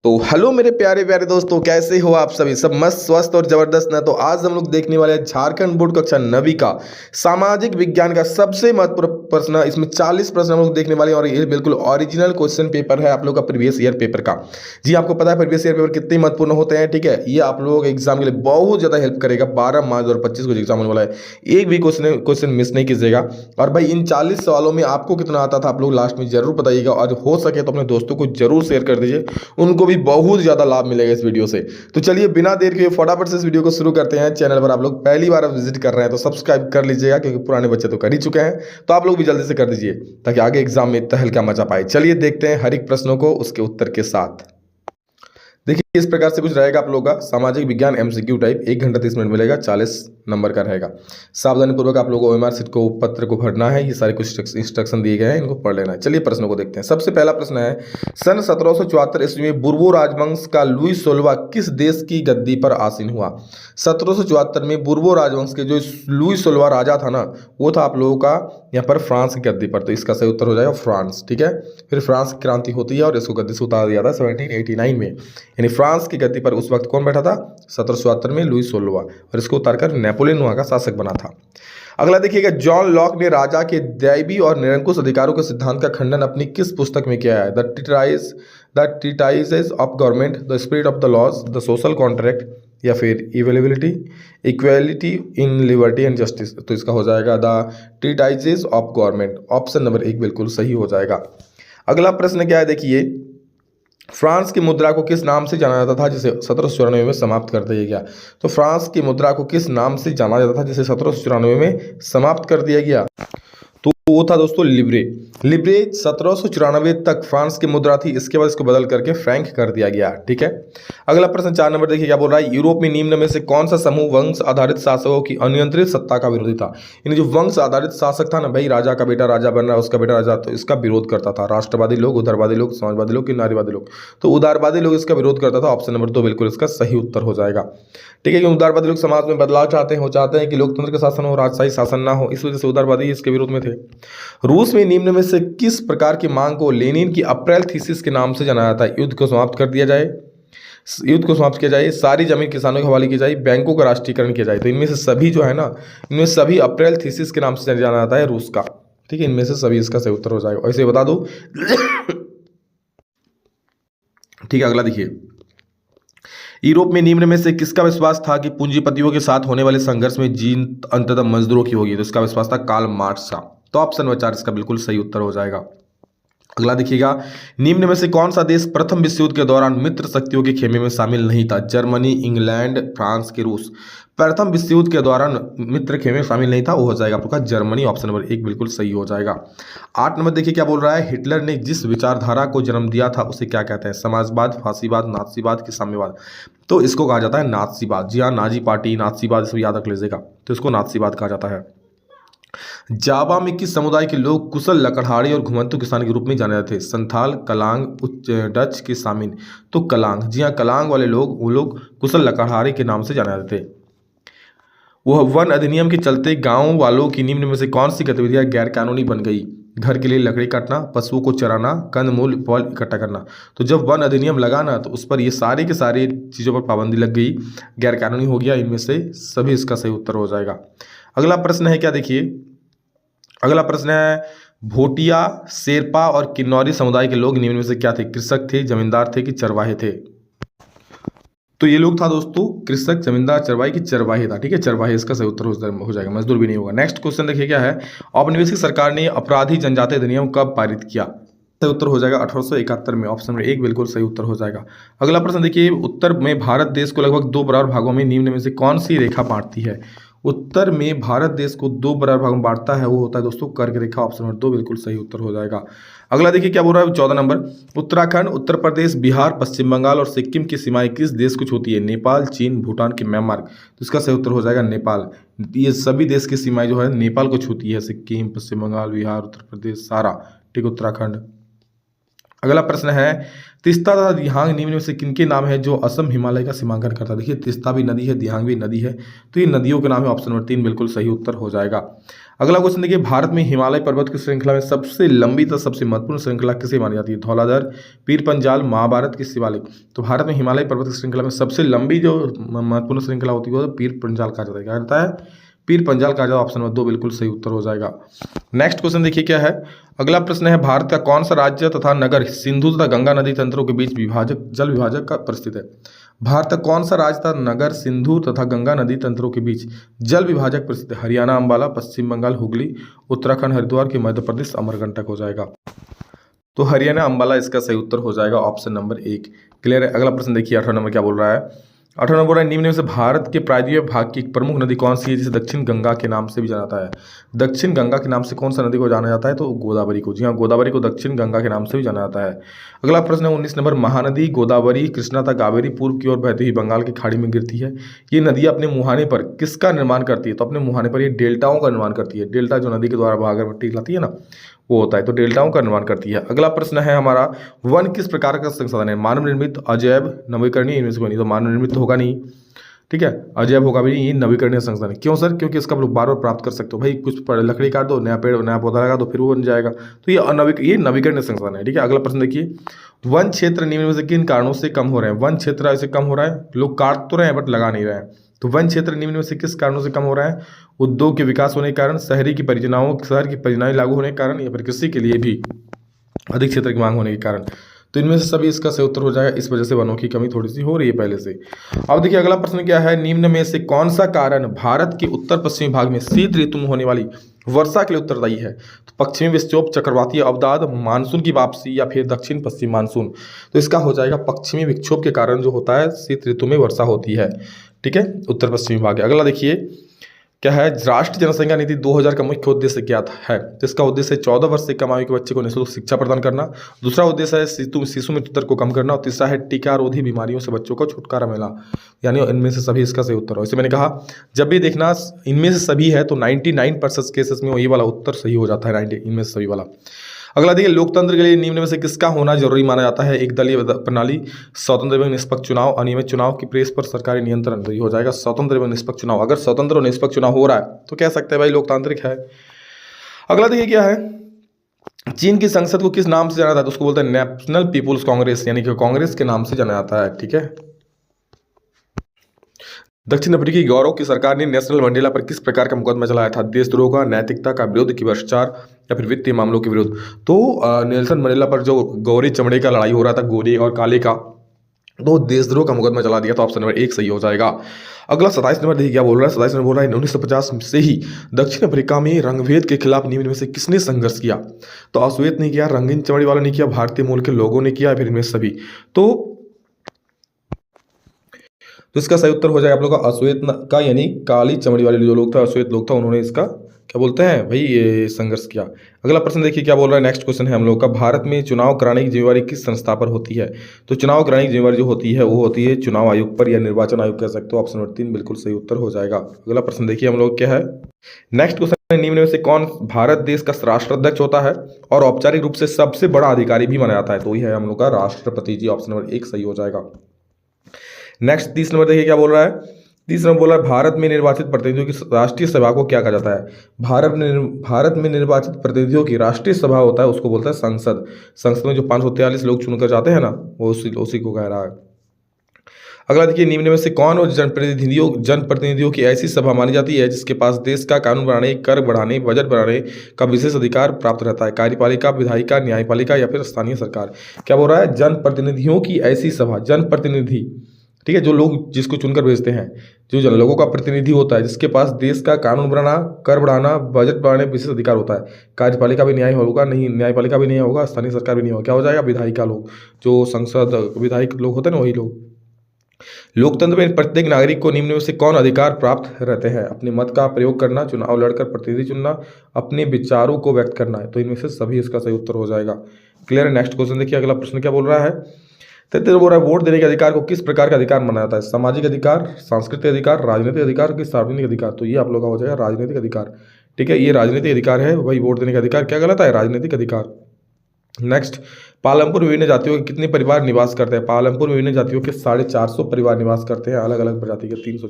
तो हेलो मेरे प्यारे प्यारे दोस्तों, कैसे हो आप सभी? सब मस्त स्वस्थ और जबरदस्त ना। तो आज हम लोग देखने वाले हैं झारखंड बोर्ड कक्षा 9वीं का सामाजिक विज्ञान का सबसे महत्वपूर्ण प्रश्न। इसमें 40 प्रश्न हम लोग देखने वाले हैं और ये बिल्कुल ओरिजिनल क्वेश्चन पेपर है आप लोग का प्रीवियस ईयर पेपर का। जी, आपको पता है प्रीवियस ईयर पेपर कितने महत्वपूर्ण होते हैं, ठीक है। ये आप लोगों के एग्जाम के लिए बहुत ज्यादा हेल्प करेगा। 12 मार्च 2025 को एग्जाम होने वाला है, एक भी क्वेश्चन मिस नहीं कीजिएगा। और भाई इन 40 सवालों में आपको कितना आता था आप लोग लास्ट में जरूर बताइएगा, और हो सके तो अपने दोस्तों को जरूर शेयर कर दीजिए, उनको भी बहुत ज्यादा लाभ मिलेगा इस वीडियो से। तो चलिए बिना देर के फटाफट से इस वीडियो को शुरू करते हैं। चैनल पर आप लोग पहली बार विजिट कर रहे हैं तो सब्सक्राइब कर लीजिएगा, क्योंकि पुराने बच्चे तो कर ही चुके हैं, तो आप लोग भी जल्दी से कर दीजिए ताकि आगे एग्जाम में तहलका मचा पाए। चलिए देखते हैं हर एक प्रश्नों को उसके उत्तर के साथ। देखिए इस प्रकार से कुछ रहेगा आप लोगों का सामाजिक विज्ञान एमसीक्यू टाइप, 1 घंटा 30 मिनट मिलेगा, 40 नंबर का रहेगा। सावधानी पूर्वक आप लोगों को ओएमआर सीट को पत्र को भरना है। ये सारे कुछ इंस्ट्रक्शन दिए गए हैं, इनको पढ़ लेना है। चलिए प्रश्नों को देखते हैं। सबसे पहला प्रश्न है, सन 1774 ईस्वी में बुर्बो राजवंश का लुई 16वां किस देश की गद्दी पर आसीन हुआ? 1774 में बुर्बो राजवंश के जो लुई 16वां राजा था ना, वो था आप लोगों का यहाँ पर फ्रांस की गद्दी पर। तो इसका सही उत्तर हो जाएगा फ्रांस, ठीक है। फिर फ्रांस की क्रांति होती है और इसको गद्दी से उतार दिया था 1789 में। यानी फ्रांस की गद्दी पर उस वक्त कौन बैठा था? 1774 में लुई 16वां, और इसको उतारकर नेपोलियन वहां का शासक बना था। अगला देखिएगा, जॉन लॉक ने राजा के दैवी और निरंकुश अधिकारों के सिद्धांत का खंडन अपनी किस पुस्तक में किया है? The treatises of government, the spirit of the laws, the social contract, या फिर equality in liberty and justice. तो इसका हो जाएगा the treatises of government. Option number 1 बिल्कुल सही हो जाएगा। अगला प्रश्न क्या है, देखिए, फ्रांस की मुद्रा को किस नाम से जाना जाता था जिसे 1794 में समाप्त कर दिया गया? तो फ्रांस की मुद्रा को किस नाम से जाना जाता था जिसे 1794 में समाप्त कर दिया गया? तो वो था दोस्तों लिब्रे। लिब्रे 1794 तक फ्रांस की मुद्रा थी, इसके बाद इसको बदल करके फ्रैंक कर दिया गया, ठीक है। अगला प्रश्न 4 नंबर देखिए क्या बोल रहा है, यूरोप में निम्न में से कौन सा समूह वंश आधारित शासकों की अनियंत्रित सत्ता का विरोधी था? यानी जो वंश आधारित शासक था ना भाई, राजा का बेटा राजा बन रहा है, उसका बेटा राजा, तो इसका विरोध करता था राष्ट्रवादी लोग, उदारवादी लोग, समाजवादी लोग कि नारीवादी लोग? तो उदारवादी लोग इसका विरोध करता था। ऑप्शन नंबर 2 बिल्कुल इसका सही उत्तर हो जाएगा, ठीक है। कि उदारवादी लोग समाज में बदलाव चाहते हैं, वो चाहते हैं कि लोकतंत्र का शासन हो, राजशाही शासन ना हो, इस वजह से उदारवादी इसके विरोध में थे। रूस में निम्न में से किस प्रकार की मांग को लेनिन की अप्रैल थीसिस के नाम से जाना जाता है? युद्ध को समाप्त कर दिया जाए, युद्ध को समाप्त किया जाए, सारी जमीन किसानों के हवाले की जाए, बैंकों का राष्ट्रीयकरण किया जाए। तो इनमें से सभी जो है ना, इनमें सभी अप्रैल थीसिस के नाम से जाना जाता है रूस का, ठीक है। इनमें से सभी इसका सही उत्तर हो जाएगा। ऐसे बता दो ठीक है। अगला देखिए, यूरोप में निम्न में से किसका विश्वास था कि पूंजीपतियों के साथ होने वाले संघर्ष में जीत अंततः मजदूरों की होगी? तो इसका विश्वास था कार्ल मार्क्स का। तो ऑप्शन नंबर 4 इसका बिल्कुल सही उत्तर हो जाएगा। अगला देखिएगा, निम्न में से कौन सा देश प्रथम विश्व युद्ध के दौरान मित्र शक्तियों के खेमे में शामिल नहीं था? जर्मनी, इंग्लैंड, फ्रांस के रूस। प्रथम विश्व युद्ध के दौरान मित्र खेमे में शामिल नहीं था, वो हो जाएगा आपका जर्मनी। ऑप्शन नंबर 1 बिल्कुल सही हो जाएगा। 8 नंबर देखिए क्या बोल रहा है, हिटलर ने जिस विचारधारा को जन्म दिया था उसे क्या कहते हैं? समाजवाद, फांसीवाद, नाथसीवाद कि साम्यवाद? तो इसको कहा जाता है नाथसीवाद। जी हाँ, नाजी पार्टी, नाथसीवाद, इसको याद रख लीजिएगा। तो इसको नाथसीवाद कहा जाता है। जावा में किस समुदाय के लोग कुशल लकड़हारे और घुमंतु किसान के रूप में जाने जाते थे? संथाल, कलांग, उच्च डच के सामिन? तो कलांग। जी हाँ, कलांग वाले लोग, वो लोग कुशल लकड़हारे के नाम से जाने जाते थे। वह वन अधिनियम के चलते गांव वालों की निम्न में से कौन सी गतिविधियां गैर कानूनी बन गई? घर के लिए लकड़ी काटना, पशुओं को चराना, कंदमूल फल इकट्ठा करना। तो जब वन अधिनियम लगा ना, तो उस पर ये सारे के सारे चीज़ों पर पाबंदी लग गई, गैर कानूनी हो गया। इनमें से सभी इसका सही उत्तर हो जाएगा। अगला प्रश्न है क्या, देखिए अगला प्रश्न है, भोटिया, शेरपा और किन्नौरी समुदाय के लोग निम्न में से क्या थे? कृषक थे, जमींदार थे कि चरवाहे थे? तो ये लोग था दोस्तों कृषक, जमींदार, चरवाहे की चरवाहे था, ठीक है। चरवाहे इसका सही उत्तर हो जाएगा, मजदूर भी नहीं होगा। नेक्स्ट क्वेश्चन देखिए क्या है, औपनिवेशिक सरकार ने अपराधी जनजातीय अधिनियम कब पारित किया? सही उत्तर हो जाएगा 1871 में। ऑप्शन नंबर 1 बिल्कुल सही उत्तर हो जाएगा। अगला प्रश्न देखिए, उत्तर में भारत देश को लगभग 2 बराबर भागों में निम्न में से कौन सी रेखा बांटती है? उत्तर में भारत देश को 2 बराबर भागों में बांटता है, वो होता है दोस्तों कर्क रेखा। ऑप्शन नंबर 2 बिल्कुल सही उत्तर हो जाएगा। अगला देखिए क्या बोल रहा है, 14 नंबर, उत्तराखंड, उत्तर प्रदेश, बिहार, पश्चिम बंगाल और सिक्किम की सीमाएं किस देश को छूती है? नेपाल, चीन, भूटान की म्यांमार? तो इसका सही उत्तर हो जाएगा नेपाल। ये सभी देश की सीमाएं जो है नेपाल को छूती है, सिक्किम, पश्चिम बंगाल, बिहार, उत्तर प्रदेश, सारा, ठीक, उत्तराखंड। अगला प्रश्न है, तीस्ता तथा दिहांग निम्न में से किनके नाम है जो असम हिमालय का सीमांकन करता है। देखिए तीस्ता भी नदी है, दिहांग भी नदी है, तो ये नदियों के नाम है। ऑप्शन नंबर 3 बिल्कुल सही उत्तर हो जाएगा। अगला क्वेश्चन देखिए, भारत में हिमालय पर्वत की श्रृंखला में सबसे लंबी तथा सबसे महत्वपूर्ण श्रृंखला किसे मानी जाती है। धौलाधर, पीर पंजाल, महाभारत की शिवालिक। तो भारत में हिमालय पर्वत की श्रृंखला में सबसे लंबी जो महत्वपूर्ण श्रृंखला होती है वो पीर पंजाल कहा जाता है। क्या कहता है? पीर पंजाल कहा जाता है। ऑप्शन नंबर 2 बिल्कुल सही उत्तर हो जाएगा। नेक्स्ट क्वेश्चन देखिए क्या है। अगला प्रश्न है, भारत का कौन सा राज्य तथा नगर सिंधु तथा गंगा नदी तंत्रों के बीच जल विभाजक का परिस्थित है। भारत का कौन सा राज्य तथा नगर सिंधु तथा गंगा नदी तंत्रों के बीच जल विभाजक परिस्थित है। हरियाणा अंबाला, पश्चिम बंगाल हुगली, उत्तराखंड हरिद्वार के मध्य प्रदेश अमरकंटक हो जाएगा। तो हरियाणा अंबाला इसका सही उत्तर हो जाएगा। ऑप्शन नंबर 1 क्लियर है। अगला प्रश्न देखिए 18 नंबर क्या बोल रहा है। 18 नंबर बोल रहा है, निम्न में से भारत के प्रायद्वीपीय भाग की एक प्रमुख नदी कौन सी है जिसे दक्षिण गंगा के नाम से भी जाना जाता है। दक्षिण गंगा के नाम से कौन सा नदी को जाना जाता है। तो गोदावरी को। जी हाँ, गोदावरी को दक्षिण गंगा के नाम से भी जाना जाता है। अगला प्रश्न है 19 नंबर, महानदी गोदावरी कृष्णा तथा कावेरी पूर्व की ओर बहती हुई बंगाल की खाड़ी में गिरती है। ये नदियाँ अपने मुहाने पर किसका निर्माण करती है। तो अपने मुहाने पर ये डेल्टाओं का निर्माण करती है। डेल्टा जो नदी के द्वारा भागीरथी लाती है ना, वो होता है, तो डेल्टाओं का निर्माण करती है। अगला प्रश्न है हमारा, वन किस प्रकार का संसाधन है। मानव निर्मित, अजैव, नवीकरणीय, इनमें से कोई नहीं। तो मानव निर्मित तो होगा नहीं, ठीक है, अजैव होगा भी नहीं, ये नवीकरणीय संसाधन है। क्यों सर? क्योंकि इसका आप लोग बार बार प्राप्त कर सकते हो। भाई कुछ लकड़ी काट दो, नया पेड़ नया पौधा लगा दो, फिर वो बन जाएगा। तो ये नवीकरणीय संसाधन है। ठीक है। अगला प्रश्न देखिए, वन क्षेत्र निम्न में से किन कारणों से कम हो रहे हैं। वन क्षेत्र ऐसे कम हो रहा है, लोग काट तो रहे हैं बट लगा नहीं रहे हैं। तो वन क्षेत्र निम्न में से किस कारणों से कम हो रहा है। उद्योग के विकास होने के कारण, शहर की परियोजनाएं लागू होने के कारण, या फिर किसी के लिए भी अधिक क्षेत्र की मांग होने के कारण। तो इनमें से सभी इसका सही उत्तर हो जाएगा। इस वजह से वनों की कमी थोड़ी सी हो रही है पहले से। अब देखिए अगला प्रश्न क्या है, निम्न में से कौन सा कारण भारत के उत्तर पश्चिमी भाग में शीत ऋतु में होने वाली वर्षा के लिए उत्तरदायी है। तो पश्चिमी विक्षोभ, चक्रवाती अवदाद, मानसून की वापसी, या फिर दक्षिण पश्चिम मानसून। तो इसका हो जाएगा पश्चिमी विक्षोभ के कारण जो होता है शीत ऋतु में वर्षा होती है। ठीक है, उत्तर पश्चिमी भाग। अगला देखिए क्या है, राष्ट्रीय जनसंख्या नीति 2000 का मुख्य उद्देश्य क्या है। तो इसका उद्देश्य 14 वर्ष से कम आयु के बच्चे को निःशुल्क शिक्षा प्रदान करना। दूसरा उद्देश्य है शिशु मृत्यु दर को कम करना। और तीसरा है टीकारोधी बीमारियों से बच्चों को छुटकारा मिला। यानी इनमें से सभी इसका सही उत्तर हो। इसे मैंने कहा जब भी देखना इनमें से सभी है तो 99% केसेस में वही वाला उत्तर सही हो जाता है, 90 इनमें से सभी वाला। अगला देखिए, लोकतंत्र के लिए निम्न में से किसका होना जरूरी माना जाता है। एक दलीय प्रणाली, स्वतंत्र एवं निष्पक्ष चुनाव, अनियमित चुनाव की प्रेस पर सरकारी नियंत्रण। तो ये हो जाएगा स्वतंत्र एवं निष्पक्ष चुनाव। अगर स्वतंत्र और निष्पक्ष चुनाव हो रहा है तो कह सकते हैं भाई लोकतांत्रिक है। अगला देखिए क्या है, चीन की संसद को किस नाम से जाना जाता है। तो उसको बोलते हैं नेशनल पीपुल्स कांग्रेस, यानी कि कांग्रेस के नाम से जाना जाता है। ठीक है। दक्षिण अफ्रीकी गौरव की सरकार ने नेशनल मंडेला पर किस प्रकार का मुकदमा चलाया था। देशद्रोह का, नैतिकता का विरोध, की भ्रष्टाचार, या फिर वित्तीय मामलों के विरुद्ध। तो नेल्सन मंडेला पर जो गौरी चमड़े का लड़ाई हो रहा था, गोरे और काले का, तो देशद्रोह का मुकदमा चला दिया। तो ऑप्शन नंबर 1 सही हो जाएगा। अगला 27 नंबर देखिए क्या बोल रहा है। 27 नंबर बोल रहा है 1950 से ही दक्षिण अफ्रीका में रंगभेद के खिलाफ निम्न में से किसने संघर्ष किया। तो अश्वेत ने किया, रंगीन चमड़ी वाला ने किया, भारतीय मूल के लोगों ने किया, फिर इनमें सभी। तो इसका सही उत्तर हो जाएगा आप लोग का अश्वेत का, यानी काली चमड़ी वाले जो लोग थे, अश्वेत लोग था, उन्होंने इसका क्या बोलते हैं भाई ये संघर्ष किया। अगला प्रश्न देखिए क्या बोल रहा है। नेक्स्ट क्वेश्चन है हम लोग का, भारत में चुनाव कराने की जिम्मेवारी किस संस्था पर होती है। तो चुनाव कराने की जिम्मेवारी जो होती है वो होती है चुनाव आयोग पर, या निर्वाचन आयोग कह सकते हो। ऑप्शन नंबर 3 बिल्कुल सही उत्तर हो जाएगा। अगला प्रश्न देखिए हम लोग क्या है। नेक्स्ट क्वेश्चन है, निम्न में से कौन भारत देश का राष्ट्राध्यक्ष होता है और औपचारिक रूप से सबसे बड़ा अधिकारी भी माना जाता है। तो ये है हम लोग का राष्ट्रपति जी। ऑप्शन नंबर 1 सही हो जाएगा। नेक्स्ट 30 नंबर देखिए क्या बोल रहा है। 30 नंबर बोल रहा है, भारत में निर्वाचित प्रतिनिधियों की राष्ट्रीय सभा को क्या कहा जाता है। भारत में निर्वाचित प्रतिनिधियों की राष्ट्रीय सभा होता है, उसको बोलता है संसद। संसद में जो 543 लोग चुनकर जाते हैं ना, वो उसी को कह रहा है। अगला देखिए, निम्न में से कौन और जनप्रतिनिधियों की ऐसी सभा मानी जाती है जिसके पास देश का कानून बनाने, कर बढ़ाने, बजट बनाने का विशेष अधिकार प्राप्त रहता है। कार्यपालिका, विधायिका, न्यायपालिका, या फिर स्थानीय सरकार। क्या बोल रहा है, जनप्रतिनिधियों की ऐसी सभा, जनप्रतिनिधि, ठीक है, जो लोग जिसको चुनकर भेजते हैं, जो जन लोगों का प्रतिनिधि होता है, जिसके पास देश का कानून बनाना, कर बढ़ाना, बजट बढ़ाने विशेष अधिकार होता है। कार्यपालिका भी न्याय होगा नहीं, न्यायपालिका भी नहीं होगा, स्थानीय सरकार भी नहीं होगा। क्या हो जाएगा, विधायिका लोग, जो संसद विधायक लोग होते हैं ना, वही लोग। लोकतंत्र में प्रत्येक नागरिक को निम्न में से कौन अधिकार प्राप्त रहते हैं। अपने मत का प्रयोग करना, चुनाव लड़कर प्रतिनिधि चुनना, अपने विचारों को व्यक्त करना है। तो इनमें से सभी इसका सही उत्तर हो जाएगा। क्लियर है। नेक्स्ट क्वेश्चन देखिए, अगला प्रश्न क्या बोल रहा है। तो बोल रहा है, वोट देने के अधिकार को किस प्रकार का अधिकार माना जाता है। सामाजिक अधिकार, सांस्कृतिक अधिकार, राजनीतिक अधिकार की सार्वजनिक अधिकार। तो ये आप लोग का हो जाएगा राजनीतिक अधिकार। ठीक है, ये राजनीतिक अधिकार है भाई। वोट देने का अधिकार क्या कहलाता है, राजनीतिक अधिकार। नेक्स्ट, पालमपुर में विभिन्न जातियों के कितने परिवार निवास करते हैं? पालमपुर में विभिन्न जातियों के 450 परिवार निवास करते हैं, अलग अलग प्रजाति के 300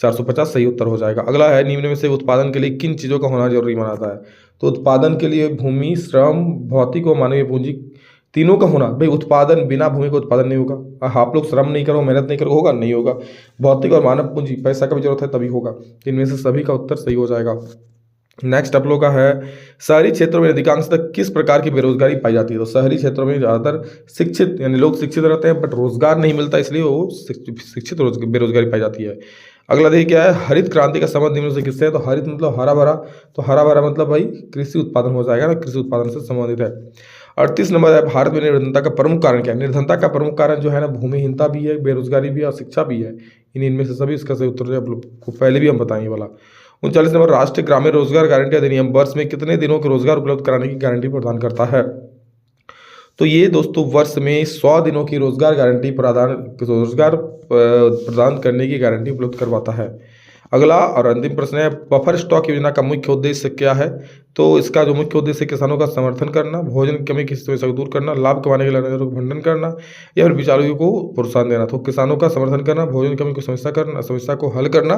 450 सही उत्तर हो जाएगा। अगला है, निम्न में से उत्पादन के लिए किन चीज़ों का होना जरूरी माना जाता है? तो उत्पादन के लिए भूमि, श्रम, भौतिक और मानवीय पूंजी, तीनों का होना। भाई उत्पादन, बिना भूमि का उत्पादन नहीं होगा। आप लोग श्रम नहीं करो, मेहनत नहीं करो, होगा नहीं होगा। भौतिक और मानव पूंजी, पैसा का भी जरूरत है तभी होगा। इनमें से सभी का उत्तर सही हो जाएगा। नेक्स्ट आप लोग का है, शहरी क्षेत्रों में अधिकांशतः किस प्रकार की बेरोजगारी पाई जाती है? तो शहरी क्षेत्रों में ज़्यादातर शिक्षित, यानी लोग शिक्षित रहते हैं बट रोजगार नहीं मिलता, इसलिए वो शिक्षित बेरोजगारी पाई जाती है। अगला देखिए क्या है, हरित क्रांति का संबंध निम्न से किससे है? तो हरित मतलब हरा भरा, तो हरा भरा मतलब भाई कृषि उत्पादन हो जाएगा ना, कृषि उत्पादन से संबंधित है। 38 नंबर है, भारत में निर्धनता का प्रमुख कारण क्या है? निर्धनता का प्रमुख कारण जो है ना, भूमिहीनता भी है, बेरोजगारी भी है और शिक्षा भी है। इनमें से सभी इसका सही उत्तर आप लोग को पहले भी हम बताएंगे वाला। 39 नंबर, राष्ट्रीय ग्रामीण रोजगार गारंटी अधिनियम वर्ष में कितने दिनों के रोजगार उपलब्ध कराने की गारंटी प्रदान करता है? तो ये दोस्तों वर्ष में 100 दिनों की रोजगार प्रदान करने की गारंटी उपलब्ध करवाता है। अगला और अंतिम प्रश्न है, बफर स्टॉक योजना का मुख्य उद्देश्य क्या है? तो इसका जो मुख्य उद्देश्य किसानों का समर्थन करना, भोजन की कमी की समस्या को दूर करना, लाभ कमाने के लिए को भंडन करना या फिर बिचौलियों को प्रोत्साहन देना। तो किसानों का समर्थन करना, भोजन की कमी को समस्या को हल करना,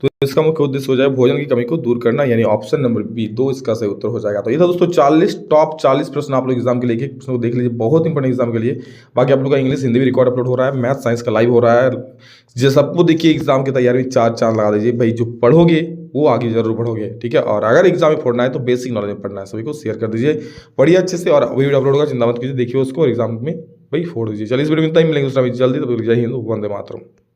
तो इसका मुख्य उद्देश्य हो जाए भोजन की कमी को दूर करना, यानी ऑप्शन नंबर बी 2 इसका सही उत्तर हो जाएगा। तो ये था दोस्तों टॉप 40 प्रश्न आप लोग एग्जाम के लिए प्रश्न को देख लीजिए, बहुत इंपॉर्टेंट एग्जाम के लिए। बाकी आप लोग का इंग्लिश हिंदी भी रिकॉर्ड अपलोड हो रहा है, मैथ साइंस का लाइव हो रहा है। जो सबको देखिए एग्जाम की तैयारी में 4 चांद लगा दीजिए भाई, जो पढ़ोगे वो आगे जरूर पढ़ोगे, ठीक है। और अगर एग्जाम में पढ़ना है तो बेसिक नॉलेज में पढ़ना है, सभी को शेयर कर दीजिए, पढ़िए अच्छे से। और वीडियो अपलोड होगा, चिंता मत कीजिए, देखिए उसको और एग्जाम में भाई फोड़ दीजिए। चलिए इस वीडियो में इतना ही, मिलेंगे दूसरा जल्दी, तो जय हिंद, वंदे मातरम।